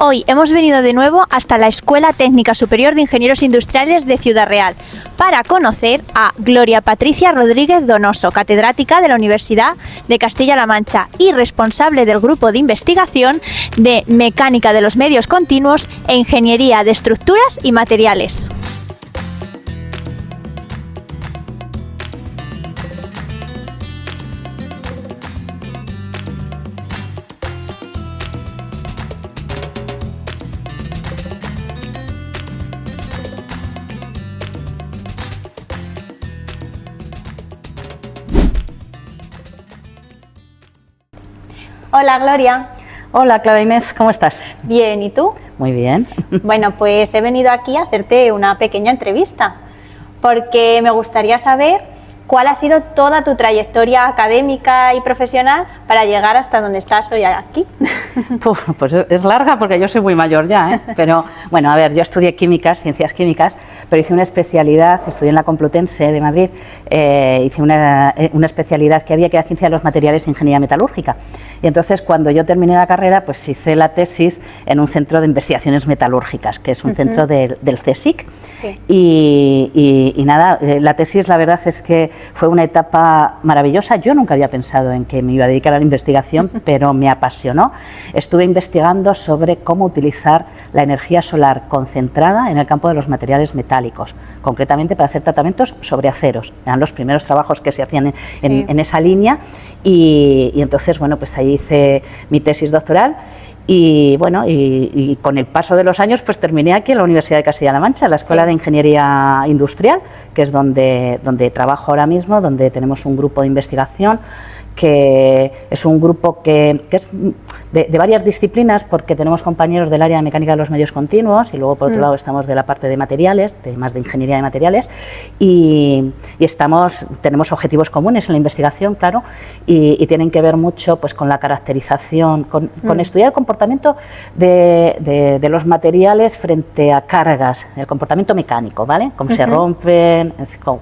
Hoy hemos venido de nuevo hasta la Escuela Técnica Superior de Ingenieros Industriales de Ciudad Real para conocer a Gloria Patricia Rodríguez Donoso, catedrática de la Universidad de Castilla-La Mancha y responsable del grupo de investigación de Mecánica de los Medios Continuos e Ingeniería de Estructuras y Materiales. Hola Gloria. Hola Clara Inés, ¿cómo estás? Bien, ¿y tú? Muy bien. Bueno, pues he venido aquí a hacerte una pequeña entrevista porque me gustaría saber cuál ha sido toda tu trayectoria académica y profesional para llegar hasta donde estás hoy aquí. Pues es larga porque yo soy muy mayor ya, ¿eh? Pero bueno, a ver, yo estudié químicas, ciencias químicas, pero hice una especialidad, estudié en la Complutense de Madrid, hice una especialidad que era ciencia de los materiales e ingeniería metalúrgica. Y entonces cuando yo terminé la carrera, pues hice la tesis en un centro de investigaciones metalúrgicas, que es un centro del CSIC. Sí. Y nada, la tesis la verdad es que fue una etapa maravillosa. Yo nunca había pensado en que me iba a dedicar a la investigación, pero me apasionó. Estuve investigando sobre cómo utilizar la energía solar concentrada en el campo de los materiales metálicos, concretamente para hacer tratamientos sobre aceros. Eran los primeros trabajos que se hacían en esa línea y entonces, bueno, pues ahí hice mi tesis doctoral. Y bueno, y con el paso de los años pues terminé aquí en la Universidad de Castilla-La Mancha, en la Escuela de Ingeniería Industrial, que es donde trabajo ahora mismo, donde tenemos un grupo de investigación que es un grupo que es de varias disciplinas, porque tenemos compañeros del área de mecánica de los medios continuos y luego por otro lado estamos de la parte de materiales, más de ingeniería de materiales y tenemos objetivos comunes en la investigación, claro, y tienen que ver mucho pues con la caracterización, con estudiar el comportamiento de los materiales frente a cargas, el comportamiento mecánico, ¿vale? Cómo se rompen,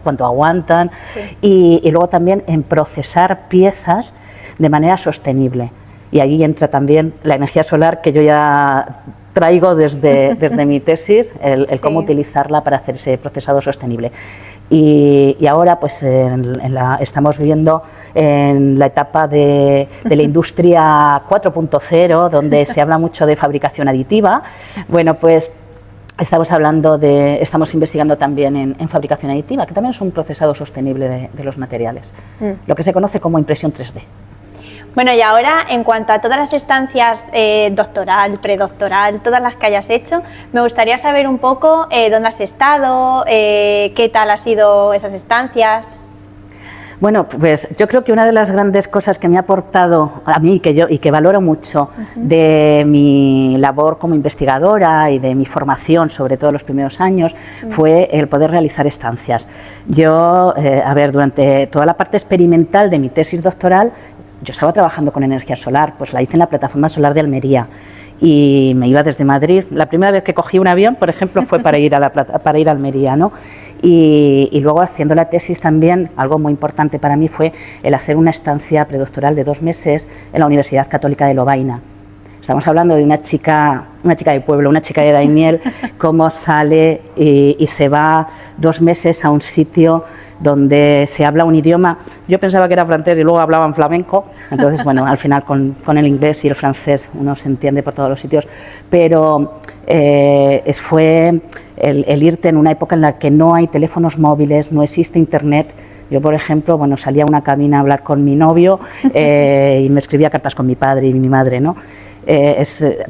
cuánto aguantan y luego también en procesar piezas de manera sostenible. Y allí entra también la energía solar, que yo ya traigo desde mi tesis, el cómo utilizarla para hacer ese procesado sostenible. Y ahora pues estamos viviendo en la etapa de la industria 4.0, donde se habla mucho de fabricación aditiva. Bueno, pues estamos investigando también en fabricación aditiva, que también es un procesado sostenible de los materiales, lo que se conoce como impresión 3D. Bueno, y ahora, en cuanto a todas las estancias doctoral, predoctoral, todas las que hayas hecho, me gustaría saber un poco dónde has estado, qué tal han sido esas estancias. Bueno, pues yo creo que una de las grandes cosas que me ha aportado a mí y que valoro mucho de mi labor como investigadora y de mi formación, sobre todo en los primeros años, fue el poder realizar estancias. Yo, durante toda la parte experimental de mi tesis doctoral, yo estaba trabajando con energía solar, pues la hice en la plataforma solar de Almería y me iba desde Madrid. La primera vez que cogí un avión, por ejemplo, fue para ir a Almería, ¿no? Y luego haciendo la tesis también, algo muy importante para mí fue el hacer una estancia predoctoral de 2 meses en la Universidad Católica de Lovaina. Estamos hablando de una chica de pueblo, una chica de Daimiel, cómo sale y se va 2 meses a un sitio donde se habla un idioma. Yo pensaba que era francés y luego hablaban flamenco, entonces bueno, al final con el inglés y el francés uno se entiende por todos los sitios, pero fue el irte en una época en la que no hay teléfonos móviles, no existe internet. Yo, por ejemplo, bueno, salía a una cabina a hablar con mi novio y me escribía cartas con mi padre y mi madre, ¿no?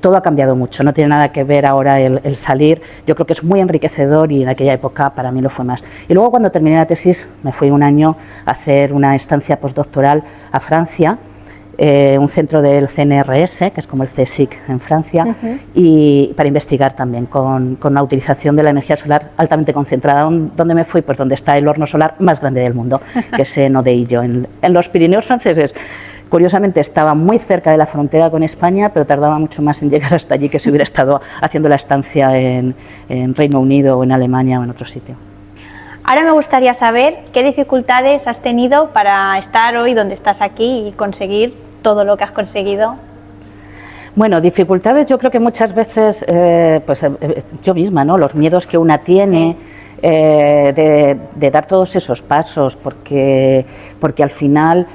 Todo ha cambiado mucho, no tiene nada que ver ahora el salir. Yo creo que es muy enriquecedor y en aquella época para mí lo fue más. Y luego cuando terminé la tesis me fui un año a hacer una estancia postdoctoral a Francia, un centro del CNRS, que es como el CSIC en Francia, y para investigar también con la utilización de la energía solar altamente concentrada. ¿Dónde me fui? Pues donde está el horno solar más grande del mundo, que es en Odeillo, en los Pirineos franceses. Curiosamente estaba muy cerca de la frontera con España, pero tardaba mucho más en llegar hasta allí que si hubiera estado haciendo la estancia en Reino Unido o en Alemania o en otro sitio. Ahora me gustaría saber qué dificultades has tenido para estar hoy donde estás aquí y conseguir todo lo que has conseguido. Bueno, dificultades yo creo que muchas veces, yo misma, ¿no? Los miedos que una tiene de dar todos esos pasos, porque al final,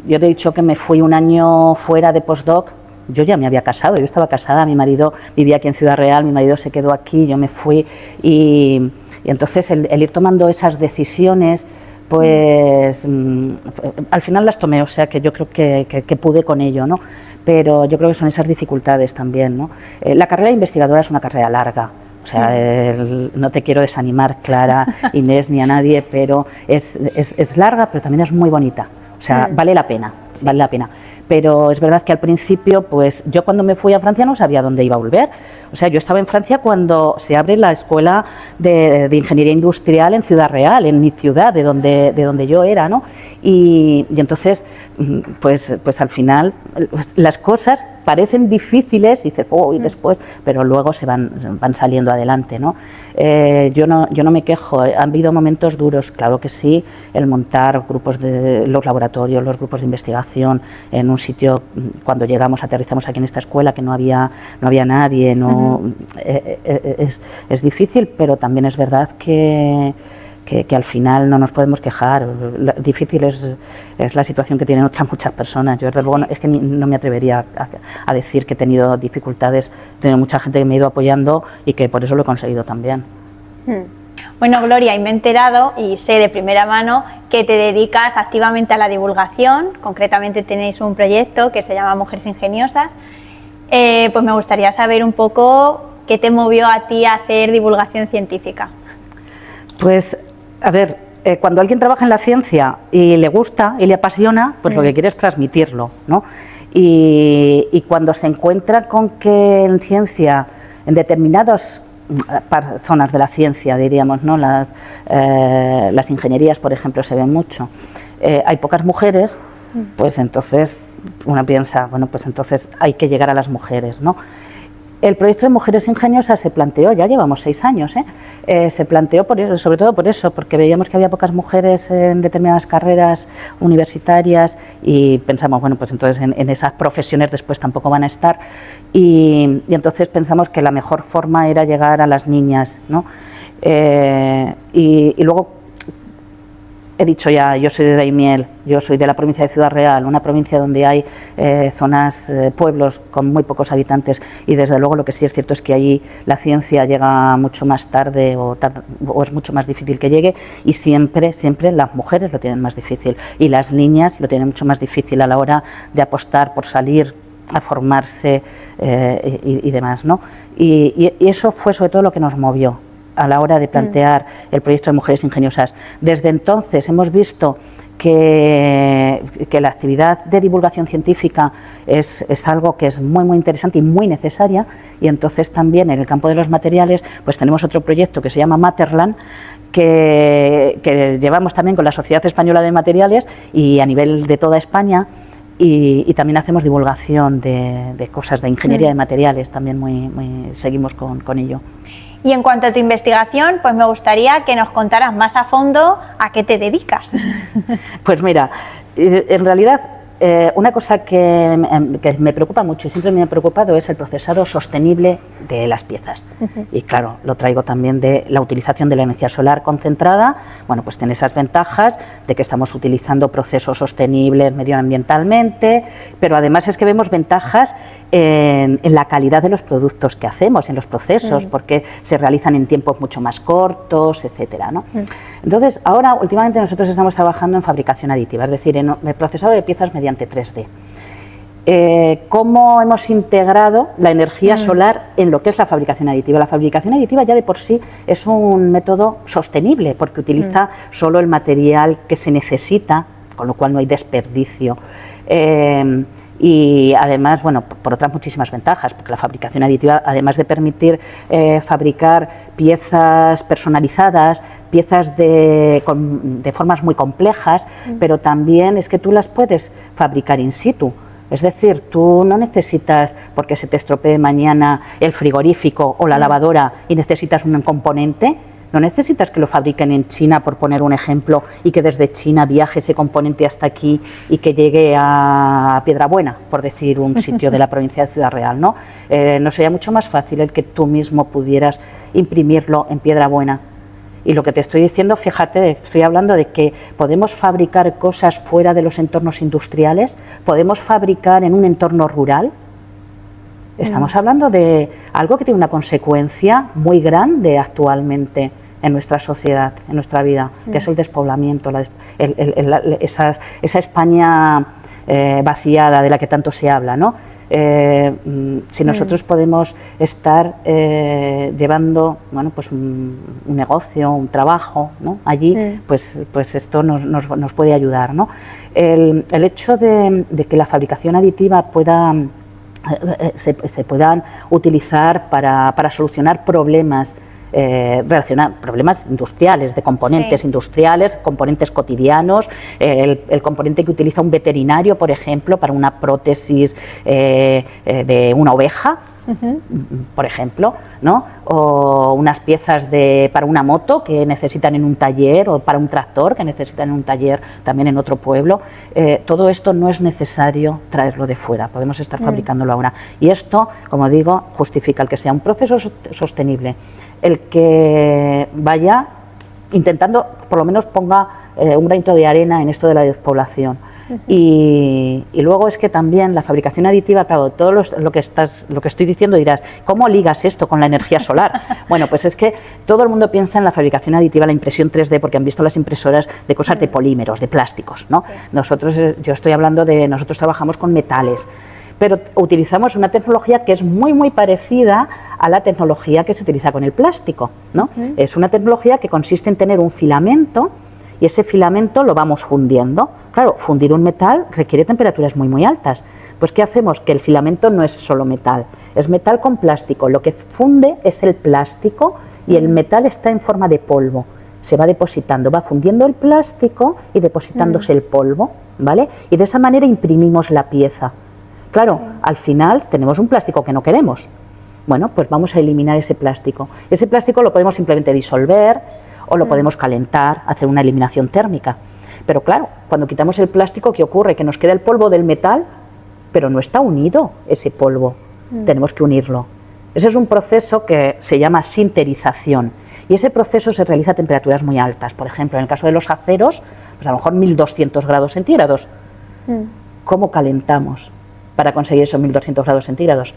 yo te he dicho que me fui un año fuera de postdoc. Yo ya me había casado, yo estaba casada, mi marido vivía aquí en Ciudad Real, mi marido se quedó aquí, yo me fui y entonces el ir tomando esas decisiones, pues al final las tomé, o sea que yo creo que pude con ello, ¿no? Pero yo creo que son esas dificultades también, ¿no? La carrera de investigadora es una carrera larga. O sea, no te quiero desanimar, Clara, Inés, ni a nadie, pero es larga, pero también es muy bonita. O sea, vale la pena, vale la pena. Pero es verdad que al principio, pues yo cuando me fui a Francia no sabía dónde iba a volver. O sea, yo estaba en Francia cuando se abre la escuela de ingeniería industrial en Ciudad Real, en mi ciudad, de donde yo era, ¿no? Y entonces, pues al final las cosas parecen difíciles y dices, y después, pero luego se van saliendo adelante, ¿no? Yo no me quejo, han habido momentos duros, claro que sí, el montar grupos de los laboratorios, los grupos de investigación en un sitio, cuando llegamos, aterrizamos aquí en esta escuela que no había nadie, es difícil, pero también es verdad que al final no nos podemos quejar. Difícil es la situación que tienen otras muchas personas. Yo desde luego es que no me atrevería a decir que he tenido dificultades. He tenido mucha gente que me ha ido apoyando y que por eso lo he conseguido también. Bueno, Gloria, y me he enterado y sé de primera mano que te dedicas activamente a la divulgación. Concretamente tenéis un proyecto que se llama Mujeres Ingeniosas. Pues me gustaría saber un poco qué te movió a ti a hacer divulgación científica. Pues, a ver, cuando alguien trabaja en la ciencia y le gusta y le apasiona, pues lo que quiere es transmitirlo, ¿no? Y cuando se encuentra con que en ciencia, en determinadas zonas de la ciencia, diríamos, ¿no? Las ingenierías, por ejemplo, se ven mucho, hay pocas mujeres, pues entonces uno piensa, bueno, pues entonces hay que llegar a las mujeres, ¿no? El proyecto de Mujeres Ingeniosas se planteó, ya llevamos 6 años, se planteó sobre todo por eso, porque veíamos que había pocas mujeres en determinadas carreras universitarias y pensamos, bueno, pues entonces en esas profesiones después tampoco van a estar y entonces pensamos que la mejor forma era llegar a las niñas, ¿no? Y luego he dicho ya, yo soy de Daimiel, yo soy de la provincia de Ciudad Real, una provincia donde hay zonas, pueblos con muy pocos habitantes y desde luego lo que sí es cierto es que allí la ciencia llega mucho más tarde o es mucho más difícil que llegue y siempre las mujeres lo tienen más difícil y las niñas lo tienen mucho más difícil a la hora de apostar por salir a formarse y demás, ¿no? Y eso fue sobre todo lo que nos movió a la hora de plantear el proyecto de Mujeres Ingeniosas. Desde entonces hemos visto que la actividad de divulgación científica es algo que es muy interesante y muy necesaria y entonces también en el campo de los materiales pues tenemos otro proyecto que se llama Materland que llevamos también con la Sociedad Española de Materiales y a nivel de toda España y también hacemos divulgación de cosas de ingeniería de materiales, también seguimos con ello. Y en cuanto a tu investigación, pues me gustaría que nos contaras más a fondo a qué te dedicas. Pues mira, en realidad una cosa que me preocupa mucho y siempre me ha preocupado es el procesado sostenible de las piezas. Y claro, lo traigo también de la utilización de la energía solar concentrada. Bueno, pues tiene esas ventajas de que estamos utilizando procesos sostenibles medioambientalmente, pero además es que vemos ventajas en la calidad de los productos que hacemos, en los procesos, porque se realizan en tiempos mucho más cortos, etcétera, ¿no? Entonces, ahora últimamente nosotros estamos trabajando en fabricación aditiva, es decir, en el procesado de piezas mediante 3D. ¿Cómo hemos integrado la energía solar en lo que es la fabricación aditiva? La fabricación aditiva ya de por sí es un método sostenible porque utiliza solo el material que se necesita, con lo cual no hay desperdicio. Y además, bueno, por otras muchísimas ventajas, porque la fabricación aditiva, además de permitir fabricar piezas personalizadas, piezas de formas muy complejas, pero también es que tú las puedes fabricar in situ. Es decir, tú no necesitas, porque se te estropee mañana el frigorífico o la lavadora y necesitas un componente, No necesitas que lo fabriquen en China, por poner un ejemplo, y que desde China viaje ese componente hasta aquí y que llegue a Piedrabuena, por decir un sitio de la provincia de Ciudad Real, ¿no? ¿No sería mucho más fácil el que tú mismo pudieras imprimirlo en Piedrabuena? Y lo que te estoy diciendo, fíjate, estoy hablando de que podemos fabricar cosas fuera de los entornos industriales, podemos fabricar en un entorno rural. Estamos hablando de algo que tiene una consecuencia muy grande actualmente en nuestra sociedad, en nuestra vida, que es el despoblamiento, esa España vaciada de la que tanto se habla, ¿no? Si nosotros podemos estar llevando, bueno, pues un negocio, un trabajo, ¿no? Allí, pues esto nos puede ayudar, ¿no? El hecho de que la fabricación aditiva se puedan utilizar para solucionar problemas problemas industriales, de componentes industriales, componentes cotidianos, el componente que utiliza un veterinario, por ejemplo, para una prótesis de una oveja, por ejemplo, ¿no? O unas piezas para una moto que necesitan en un taller, o para un tractor que necesitan en un taller también en otro pueblo. Todo esto no es necesario traerlo de fuera, podemos estar fabricándolo ahora. Y esto, como digo, justifica el que sea un proceso sostenible, el que vaya intentando, por lo menos ponga un granito de arena en esto de la despoblación. Y luego es que también la fabricación aditiva, claro, todo lo que estoy diciendo dirás, ¿cómo ligas esto con la energía solar? Bueno, pues es que todo el mundo piensa en la fabricación aditiva, la impresión 3D, porque han visto las impresoras de cosas de polímeros, de plásticos, ¿no? Yo estoy hablando nosotros trabajamos con metales, pero utilizamos una tecnología que es muy, muy parecida a la tecnología que se utiliza con el plástico, ¿no? Es una tecnología que consiste en tener un filamento y ese filamento lo vamos fundiendo. Claro, fundir un metal requiere temperaturas muy, muy altas. Pues, ¿qué hacemos? Que el filamento no es solo metal, es metal con plástico. Lo que funde es el plástico y el metal está en forma de polvo. Se va depositando, va fundiendo el plástico y depositándose el polvo, ¿vale? Y de esa manera imprimimos la pieza. Claro, al final tenemos un plástico que no queremos. Bueno, pues vamos a eliminar ese plástico. Ese plástico lo podemos simplemente disolver o lo podemos calentar, hacer una eliminación térmica. Pero claro, cuando quitamos el plástico, ¿qué ocurre? Que nos queda el polvo del metal, pero no está unido ese polvo. Tenemos que unirlo. Ese es un proceso que se llama sinterización. Y ese proceso se realiza a temperaturas muy altas. Por ejemplo, en el caso de los aceros, pues a lo mejor 1200 grados centígrados. ¿Cómo calentamos para conseguir esos 1200 grados centígrados?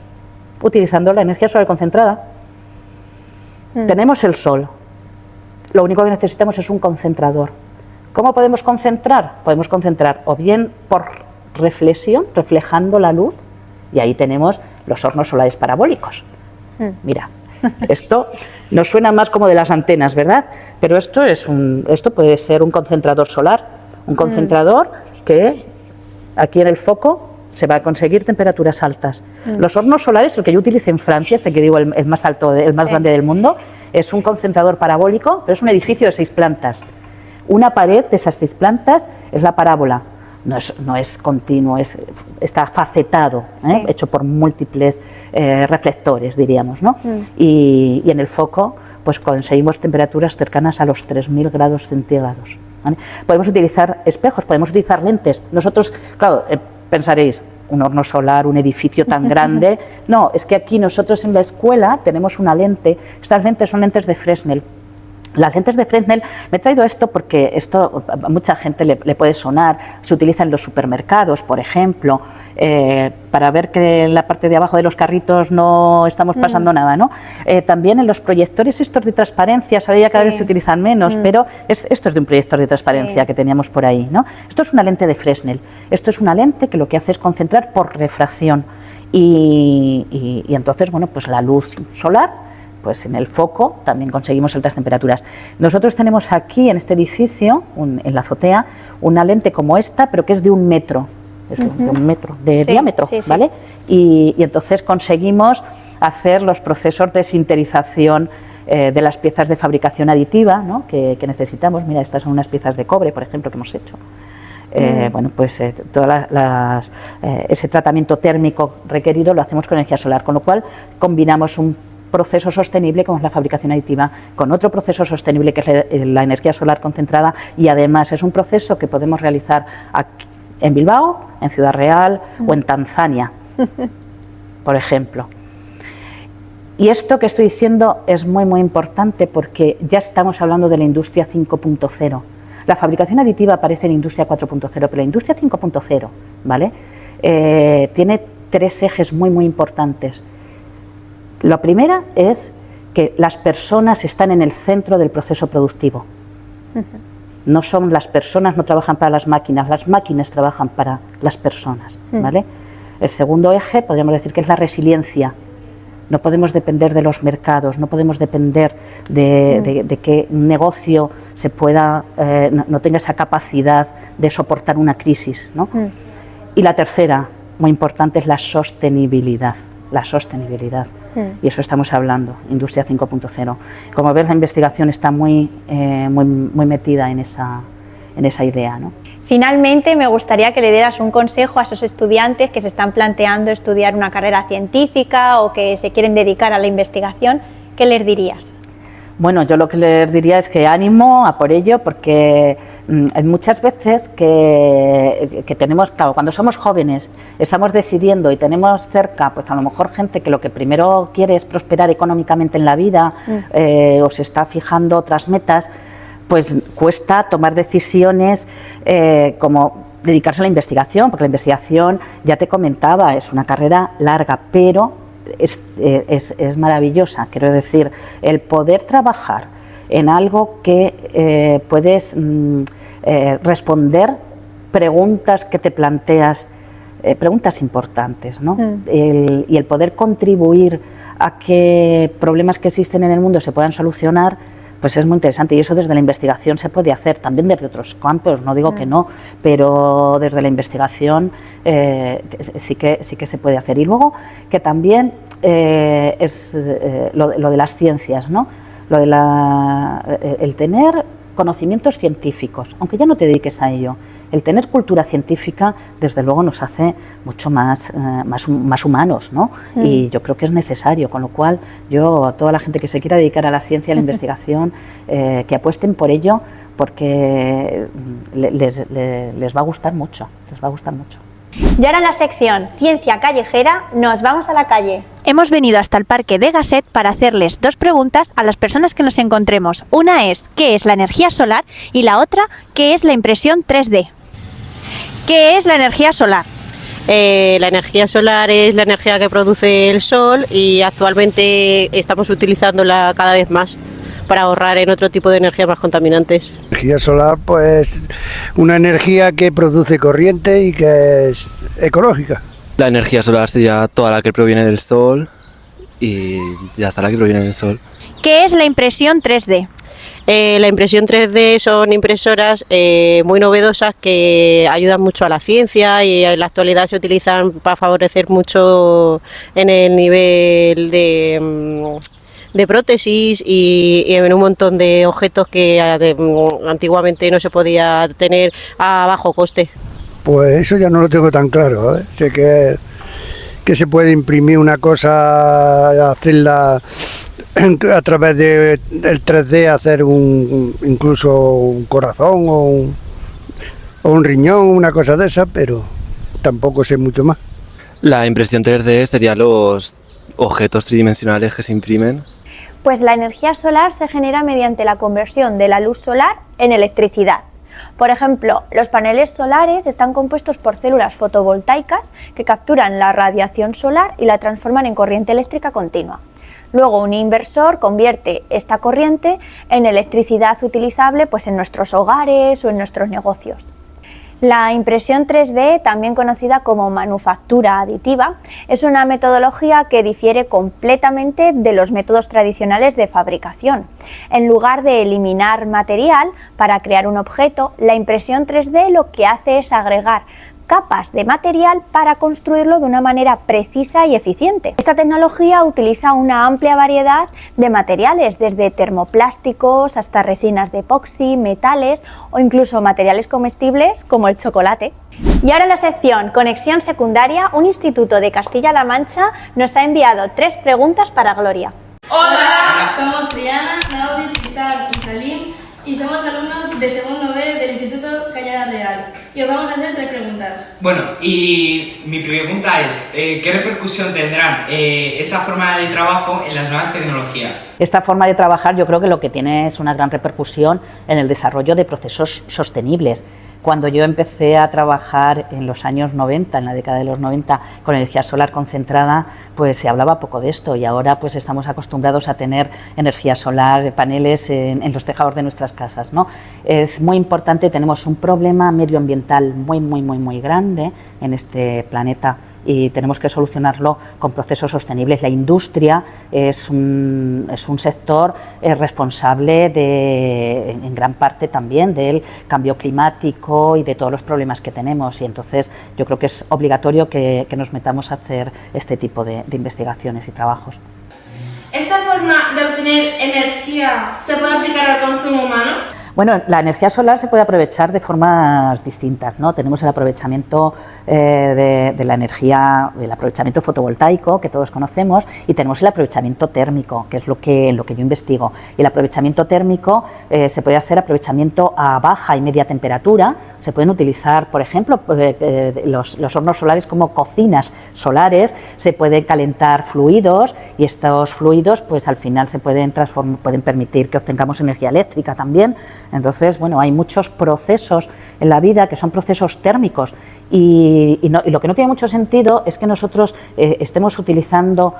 Utilizando la energía solar concentrada. Tenemos el sol. Lo único que necesitamos es un concentrador. ¿Cómo podemos concentrar? Podemos concentrar o bien por reflexión, reflejando la luz, y ahí tenemos los hornos solares parabólicos. Mira, esto nos suena más como de las antenas, ¿verdad? Pero esto puede ser un concentrador solar, un concentrador que aquí en el foco se va a conseguir temperaturas altas. Los hornos solares, el que yo utilicé en Francia, este que digo el más alto, el más grande del mundo, es un concentrador parabólico, pero es un edificio de 6 plantas. Una pared de esas 6 plantas es la parábola. No es continuo, está facetado, hecho por múltiples reflectores, diríamos, ¿no? Y en el foco pues conseguimos temperaturas cercanas a los 3000 grados centígrados. ¿Vale? Podemos utilizar espejos, podemos utilizar lentes. Nosotros, claro, pensaréis, un horno solar, un edificio tan grande. No, es que aquí nosotros en la escuela tenemos una lente. Estas lentes son lentes de Fresnel. Las lentes de Fresnel, me he traído esto porque esto a mucha gente le puede sonar, se utiliza en los supermercados, por ejemplo, para ver que en la parte de abajo de los carritos no estamos pasando nada, ¿no? También en los proyectores estos de transparencia, ahora ya cada vez se utilizan menos, pero esto es de un proyector de transparencia que teníamos por ahí, ¿no? Esto es una lente de Fresnel, esto es una lente que lo que hace es concentrar por refracción y entonces, bueno, pues la luz solar, pues en el foco también conseguimos altas temperaturas. Nosotros tenemos aquí en este edificio, en la azotea, una lente como esta, pero que es de 1 metro, de 1 metro de diámetro, ¿vale? Y entonces conseguimos hacer los procesos de sinterización de las piezas de fabricación aditiva, ¿no? que necesitamos. Mira, estas son unas piezas de cobre, por ejemplo, que hemos hecho. Bueno, pues ese tratamiento térmico requerido lo hacemos con energía solar, con lo cual combinamos un proceso sostenible como es la fabricación aditiva, con otro proceso sostenible que es la energía solar concentrada, y además es un proceso que podemos realizar aquí en Bilbao, en Ciudad Real o en Tanzania, por ejemplo. Y esto que estoy diciendo es muy importante porque ya estamos hablando de la industria 5.0. La fabricación aditiva aparece en industria 4.0, pero la industria 5.0, ¿vale? Tiene tres ejes muy importantes. La primera es que las personas están en el centro del proceso productivo. No son las personas, no trabajan para las máquinas trabajan para las personas, ¿vale? El segundo eje podríamos decir que es la resiliencia. No podemos depender de los mercados, no podemos depender de que un negocio se pueda, no tenga esa capacidad de soportar una crisis, ¿no? Y la tercera, muy importante, es la sostenibilidad. La sostenibilidad. Y eso estamos hablando, industria 5.0. Como ves, la investigación está muy metida en esa idea, ¿no? Finalmente, me gustaría que le dieras un consejo a esos estudiantes que se están planteando estudiar una carrera científica o que se quieren dedicar a la investigación. ¿Qué les dirías? Bueno, yo lo que les diría es que ánimo a por ello, porque hay muchas veces que tenemos, claro, cuando somos jóvenes, estamos decidiendo y tenemos cerca, pues a lo mejor gente que lo que primero quiere es prosperar económicamente en la vida, o se está fijando otras metas, pues cuesta tomar decisiones como dedicarse a la investigación, porque la investigación, ya te comentaba, es una carrera larga, pero es maravillosa. Quiero decir, el poder trabajar en algo que puedes responder preguntas que te planteas, preguntas importantes, ¿no? Y el poder contribuir a que problemas que existen en el mundo se puedan solucionar, pues es muy interesante, y eso desde la investigación se puede hacer, también desde otros campos, no digo que no, pero desde la investigación sí que se puede hacer. Y luego que también es lo de las ciencias, ¿no? Lo de el tener conocimientos científicos, aunque ya no te dediques a ello. El tener cultura científica, desde luego, nos hace mucho más humanos, ¿no? Y yo creo que es necesario, con lo cual yo a toda la gente que se quiera dedicar a la ciencia, a la investigación, que apuesten por ello, porque les va a gustar mucho, les va a gustar mucho. Y ahora en la sección Ciencia Callejera nos vamos a la calle. Hemos venido hasta el Parque de Gasset para hacerles dos preguntas a las personas que nos encontremos. Una es, ¿qué es la energía solar? Y la otra, ¿qué es la impresión 3D? ¿Qué es la energía solar? La energía solar es la energía que produce el sol y actualmente estamos utilizándola cada vez más para ahorrar en otro tipo de energías más contaminantes. Energía solar, pues una energía que produce corriente y que es ecológica. La energía solar sería toda la que proviene del sol y ya está, la que proviene del sol. ¿Qué es la impresión 3D? La impresión 3D son impresoras muy novedosas que ayudan mucho a la ciencia y en la actualidad se utilizan para favorecer mucho en el nivel de prótesis y en un montón de objetos que antiguamente no se podía tener a bajo coste. Pues eso ya no lo tengo tan claro, ¿eh? Sé que se puede imprimir una cosa, hacerla a través del 3D, hacer incluso un corazón o un riñón, una cosa de esa, pero tampoco sé mucho más. La impresión 3D serían los objetos tridimensionales que se imprimen. Pues la energía solar se genera mediante la conversión de la luz solar en electricidad. Por ejemplo, los paneles solares están compuestos por células fotovoltaicas que capturan la radiación solar y la transforman en corriente eléctrica continua. Luego un inversor convierte esta corriente en electricidad utilizable pues, en nuestros hogares o en nuestros negocios. La impresión 3D, también conocida como manufactura aditiva, es una metodología que difiere completamente de los métodos tradicionales de fabricación. En lugar de eliminar material para crear un objeto, la impresión 3D lo que hace es agregar capas de material para construirlo de una manera precisa y eficiente. Esta tecnología utiliza una amplia variedad de materiales, desde termoplásticos hasta resinas de epoxi, metales o incluso materiales comestibles como el chocolate. Y ahora en la sección Conexión Secundaria, un instituto de Castilla-La Mancha nos ha enviado 3 preguntas para Gloria. Hola, somos Triana, Naudi, Tristán y Salim y somos alumnos de segundo B del Instituto Cañada Real y os vamos a hacer 3 preguntas. Bueno, y mi pregunta es, ¿qué repercusión tendrán esta forma de trabajo en las nuevas tecnologías? Esta forma de trabajar yo creo que lo que tiene es una gran repercusión en el desarrollo de procesos sostenibles. Cuando yo empecé a trabajar en los años 90, en la década de los 90, con energía solar concentrada, pues se hablaba poco de esto y ahora pues estamos acostumbrados a tener energía solar, paneles en los tejados de nuestras casas, ¿no? Es muy importante, tenemos un problema medioambiental muy grande en este planeta y tenemos que solucionarlo con procesos sostenibles. La industria es un sector responsable en gran parte también del cambio climático y de todos los problemas que tenemos y entonces yo creo que es obligatorio que nos metamos a hacer este tipo de investigaciones y trabajos. ¿Esta forma de obtener energía se puede aplicar al consumo humano? Bueno, la energía solar se puede aprovechar de formas distintas, ¿no? Tenemos el aprovechamiento de la energía, el aprovechamiento fotovoltaico, que todos conocemos, y tenemos el aprovechamiento térmico, que es en lo que yo investigo. Y el aprovechamiento térmico se puede hacer aprovechamiento a baja y media temperatura. Se pueden utilizar, por ejemplo, los hornos solares como cocinas solares, se pueden calentar fluidos y estos fluidos pues al final se pueden permitir que obtengamos energía eléctrica también. Entonces, bueno, hay muchos procesos en la vida que son procesos térmicos y lo que no tiene mucho sentido es que nosotros estemos utilizando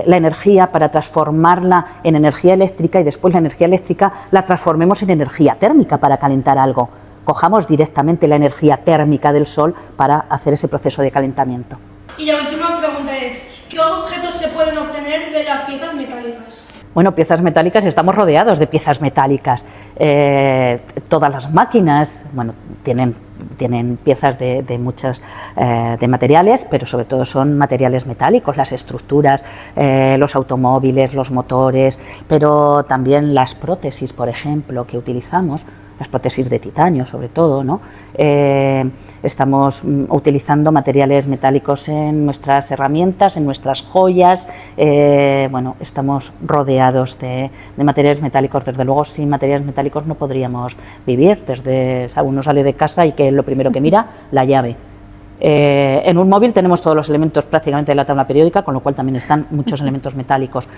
la energía para transformarla en energía eléctrica y después la energía eléctrica la transformemos en energía térmica para calentar algo. Cojamos directamente la energía térmica del sol para hacer ese proceso de calentamiento. Y la última pregunta es, ¿qué objetos se pueden obtener de las piezas metálicas? Bueno, piezas metálicas, estamos rodeados de piezas metálicas. Todas las máquinas, bueno, tienen piezas de muchos de materiales, pero sobre todo son materiales metálicos, las estructuras, los automóviles, los motores, pero también las prótesis, por ejemplo, que utilizamos. Las prótesis de titanio sobre todo, ¿no? Estamos utilizando materiales metálicos en nuestras herramientas, en nuestras joyas, bueno, estamos rodeados de materiales metálicos. Desde luego sin materiales metálicos no podríamos vivir. Uno sale de casa y que es lo primero que mira, la llave. En un móvil tenemos todos los elementos prácticamente de la tabla periódica, con lo cual también están muchos elementos metálicos.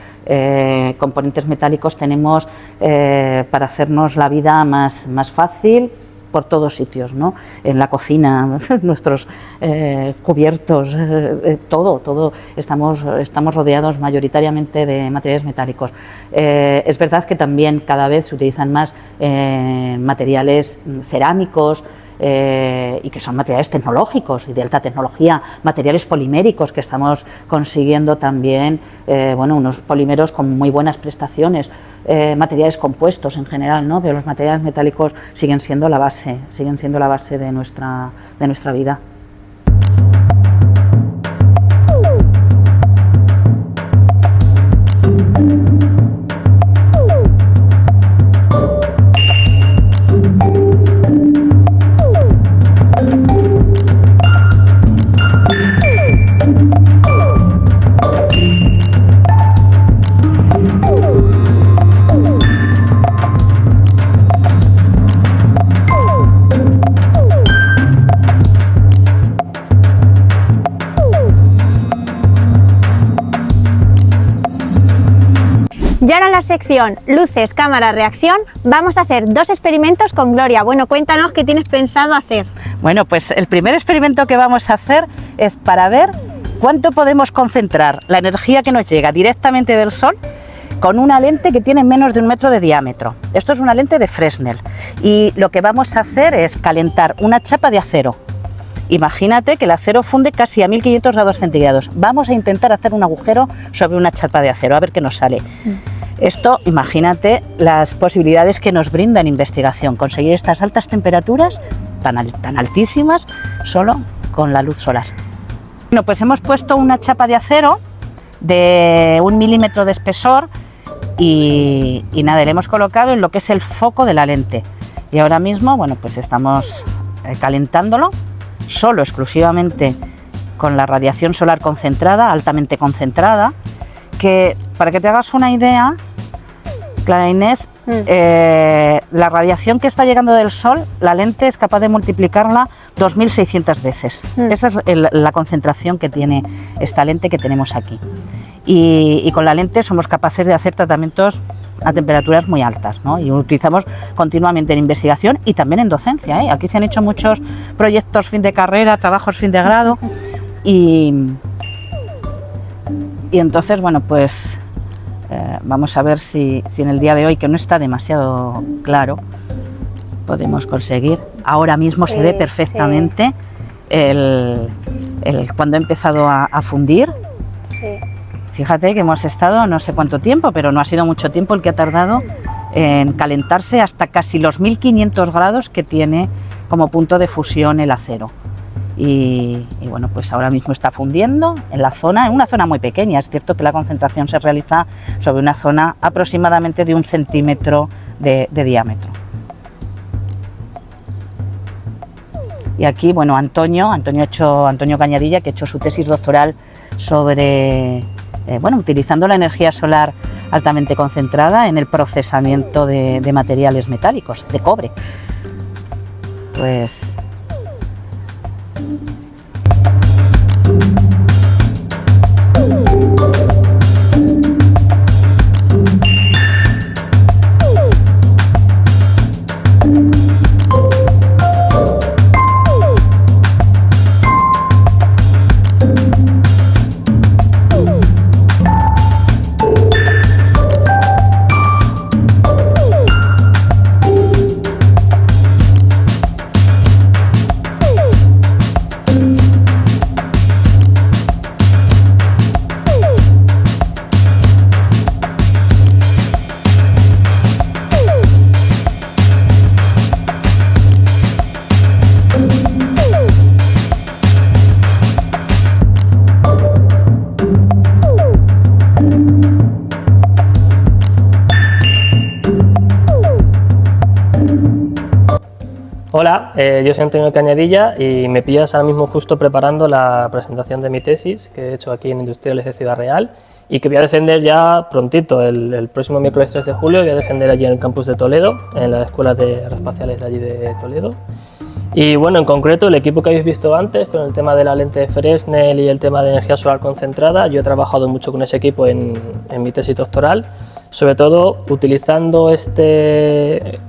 Componentes metálicos tenemos para hacernos la vida más fácil por todos sitios, ¿no? En la cocina, nuestros cubiertos, todo estamos rodeados mayoritariamente de materiales metálicos. Es verdad que también cada vez se utilizan más materiales cerámicos, y que son materiales tecnológicos y de alta tecnología, materiales poliméricos que estamos consiguiendo también, bueno, unos polímeros con muy buenas prestaciones, materiales compuestos en general, ¿no? Pero los materiales metálicos siguen siendo la base de nuestra vida. Y ahora en la sección Luces, Cámara, Reacción vamos a hacer 2 experimentos con Gloria. Bueno, cuéntanos qué tienes pensado hacer. Bueno, pues el primer experimento que vamos a hacer es para ver cuánto podemos concentrar la energía que nos llega directamente del sol con una lente que tiene menos de 1 metro de diámetro. Esto es una lente de Fresnel y lo que vamos a hacer es calentar una chapa de acero. Imagínate que el acero funde casi a 1500 grados centígrados. Vamos a intentar hacer un agujero sobre una chapa de acero, a ver qué nos sale. Esto, imagínate las posibilidades que nos brinda en investigación, conseguir estas altas temperaturas tan altísimas solo con la luz solar. Bueno, pues hemos puesto una chapa de acero de 1 milímetro de espesor y nada, le hemos colocado en lo que es el foco de la lente. Y ahora mismo, bueno, pues estamos calentándolo solo exclusivamente con la radiación solar concentrada, altamente concentrada, que para que te hagas una idea, Clara Inés, la radiación que está llegando del Sol, la lente es capaz de multiplicarla 2.600 veces. Esa es la concentración que tiene esta lente que tenemos aquí. Y con la lente somos capaces de hacer tratamientos a temperaturas muy altas, ¿no? Y lo utilizamos continuamente en investigación y también en docencia, ¿eh? Aquí se han hecho muchos proyectos fin de carrera, trabajos fin de grado y entonces, bueno, pues vamos a ver si en el día de hoy, que no está demasiado claro, podemos conseguir. Ahora mismo se ve perfectamente cuando ha empezado a fundir. Sí. Fíjate que hemos estado no sé cuánto tiempo, pero no ha sido mucho tiempo el que ha tardado en calentarse hasta casi los 1500 grados que tiene como punto de fusión el acero. Y bueno, pues ahora mismo está fundiendo en una zona muy pequeña. Es cierto que la concentración se realiza sobre una zona aproximadamente de 1 centímetro de diámetro. Y aquí, bueno, Antonio Cañadilla, que ha hecho su tesis doctoral sobre, utilizando la energía solar altamente concentrada en el procesamiento de materiales metálicos, de cobre. Pues Hola, yo soy Antonio Cañadilla y me pillas ahora mismo justo preparando la presentación de mi tesis que he hecho aquí en Industriales de Ciudad Real y que voy a defender ya prontito, el próximo miércoles 3 de julio, voy a defender allí en el campus de Toledo, en las escuelas aeroespaciales de allí de Toledo. Y bueno, en concreto el equipo que habéis visto antes con el tema de la lente de Fresnel y el tema de energía solar concentrada, yo he trabajado mucho con ese equipo en mi tesis doctoral, sobre todo utilizando este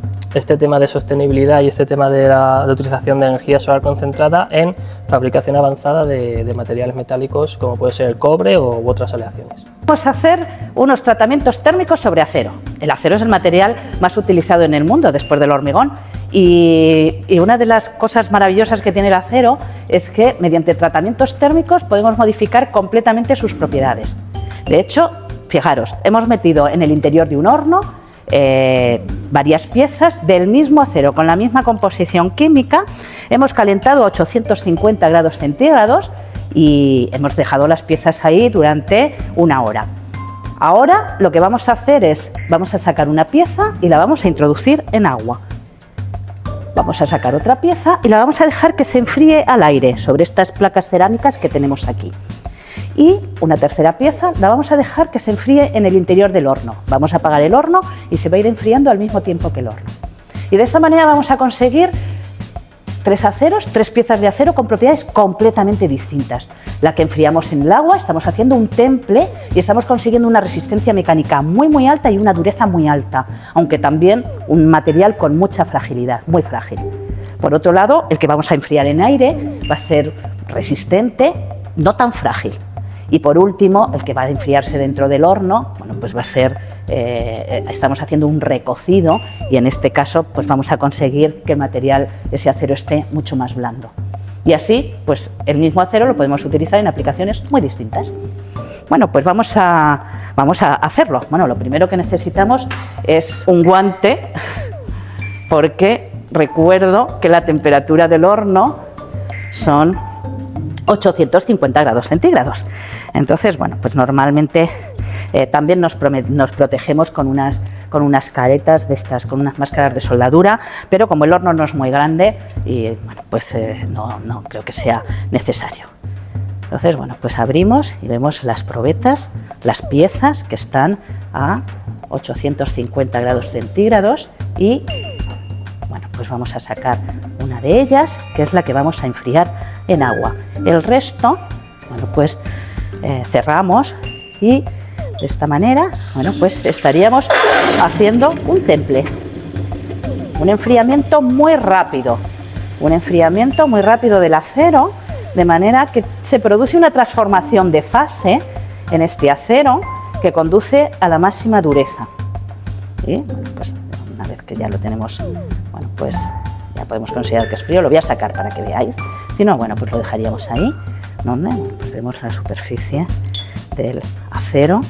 tema de sostenibilidad y este tema de la utilización de energía solar concentrada en fabricación avanzada de materiales metálicos como puede ser el cobre u otras aleaciones. Vamos a hacer unos tratamientos térmicos sobre acero. El acero es el material más utilizado en el mundo después del hormigón y una de las cosas maravillosas que tiene el acero es que mediante tratamientos térmicos podemos modificar completamente sus propiedades. De hecho, fijaros, hemos metido en el interior de un horno varias piezas del mismo acero con la misma composición química, hemos calentado a 850 grados centígrados y hemos dejado las piezas ahí durante 1 hora. Ahora lo que vamos a hacer es, vamos a sacar una pieza y la vamos a introducir en agua. Vamos a sacar otra pieza y la vamos a dejar que se enfríe al aire sobre estas placas cerámicas que tenemos aquí. Y una tercera pieza la vamos a dejar que se enfríe en el interior del horno. Vamos a apagar el horno y se va a ir enfriando al mismo tiempo que el horno. Y de esta manera vamos a conseguir 3 piezas de acero con propiedades completamente distintas. La que enfriamos en el agua, estamos haciendo un temple y estamos consiguiendo una resistencia mecánica muy alta y una dureza muy alta, aunque también un material con mucha fragilidad, muy frágil. Por otro lado, el que vamos a enfriar en aire va a ser resistente, no tan frágil. Y por último, el que va a enfriarse dentro del horno, bueno, pues va a ser, estamos haciendo un recocido y en este caso pues vamos a conseguir que el material, ese acero, esté mucho más blando. Y así, pues el mismo acero lo podemos utilizar en aplicaciones muy distintas. Bueno, pues vamos a hacerlo. Bueno, lo primero que necesitamos es un guante, porque recuerdo que la temperatura del horno son 850 grados centígrados. Entonces, bueno, pues normalmente también nos protegemos con unas caretas de estas, con unas máscaras de soldadura, pero como el horno no es muy grande, y bueno, pues no creo que sea necesario. Entonces, bueno, pues abrimos y vemos las probetas, las piezas que están a 850 grados centígrados y, bueno, pues vamos a sacar una de ellas, que es la que vamos a enfriar en agua. El resto, bueno, pues cerramos y de esta manera, bueno, pues estaríamos haciendo un temple, un enfriamiento muy rápido del acero, de manera que se produce una transformación de fase en este acero que conduce a la máxima dureza. Y pues una vez que ya lo tenemos, bueno, pues ya podemos considerar que es frío. Lo voy a sacar para que veáis. Si no, bueno, pues lo dejaríamos ahí, donde pues vemos la superficie del acero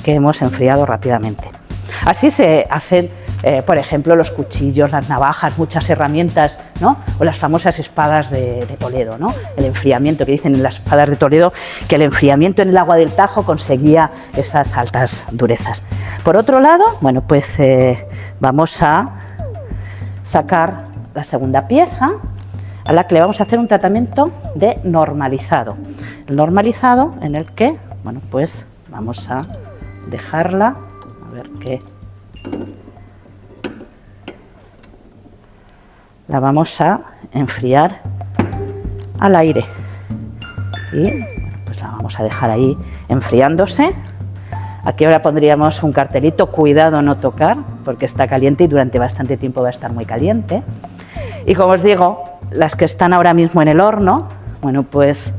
que hemos enfriado rápidamente. Así se hacen, por ejemplo, los cuchillos, las navajas, muchas herramientas, ¿no? O las famosas espadas de Toledo, ¿no? El enfriamiento, que dicen en las espadas de Toledo que el enfriamiento en el agua del Tajo conseguía esas altas durezas. Por otro lado, bueno, pues vamos a sacar la segunda pieza, a la que le vamos a hacer un tratamiento de normalizado. El normalizado en el que, bueno, pues vamos a dejarla, a ver qué... La vamos a enfriar al aire y, bueno, pues la vamos a dejar ahí enfriándose. Aquí ahora pondríamos un cartelito: cuidado no tocar, porque está caliente y durante bastante tiempo va a estar muy caliente. Y como os digo, las que están ahora mismo en el horno, bueno, pues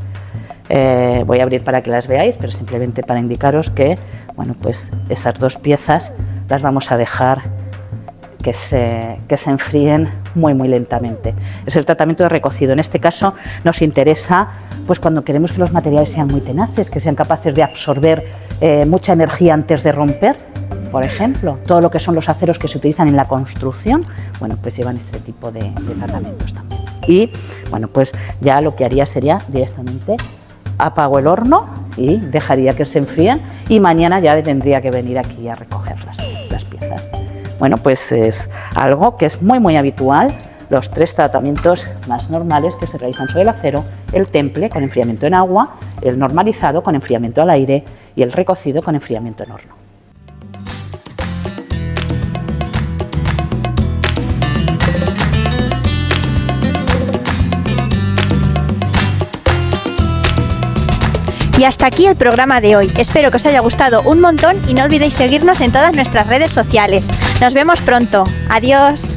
voy a abrir para que las veáis, pero simplemente para indicaros que, bueno, pues esas dos piezas las vamos a dejar que se enfríen muy lentamente. Es el tratamiento de recocido. En este caso nos interesa, pues cuando queremos que los materiales sean muy tenaces, que sean capaces de absorber mucha energía antes de romper. Por ejemplo, todo lo que son los aceros que se utilizan en la construcción, bueno, pues llevan este tipo de tratamientos también. Y, bueno, pues ya lo que haría sería directamente apago el horno y dejaría que se enfríen, y mañana ya tendría que venir aquí a recoger las piezas. Bueno, pues es algo que es muy habitual, los tres tratamientos más normales que se realizan sobre el acero: el temple con enfriamiento en agua, el normalizado con enfriamiento al aire y el recocido con enfriamiento en horno. Y hasta aquí el programa de hoy. Espero que os haya gustado un montón y no olvidéis seguirnos en todas nuestras redes sociales. Nos vemos pronto. Adiós.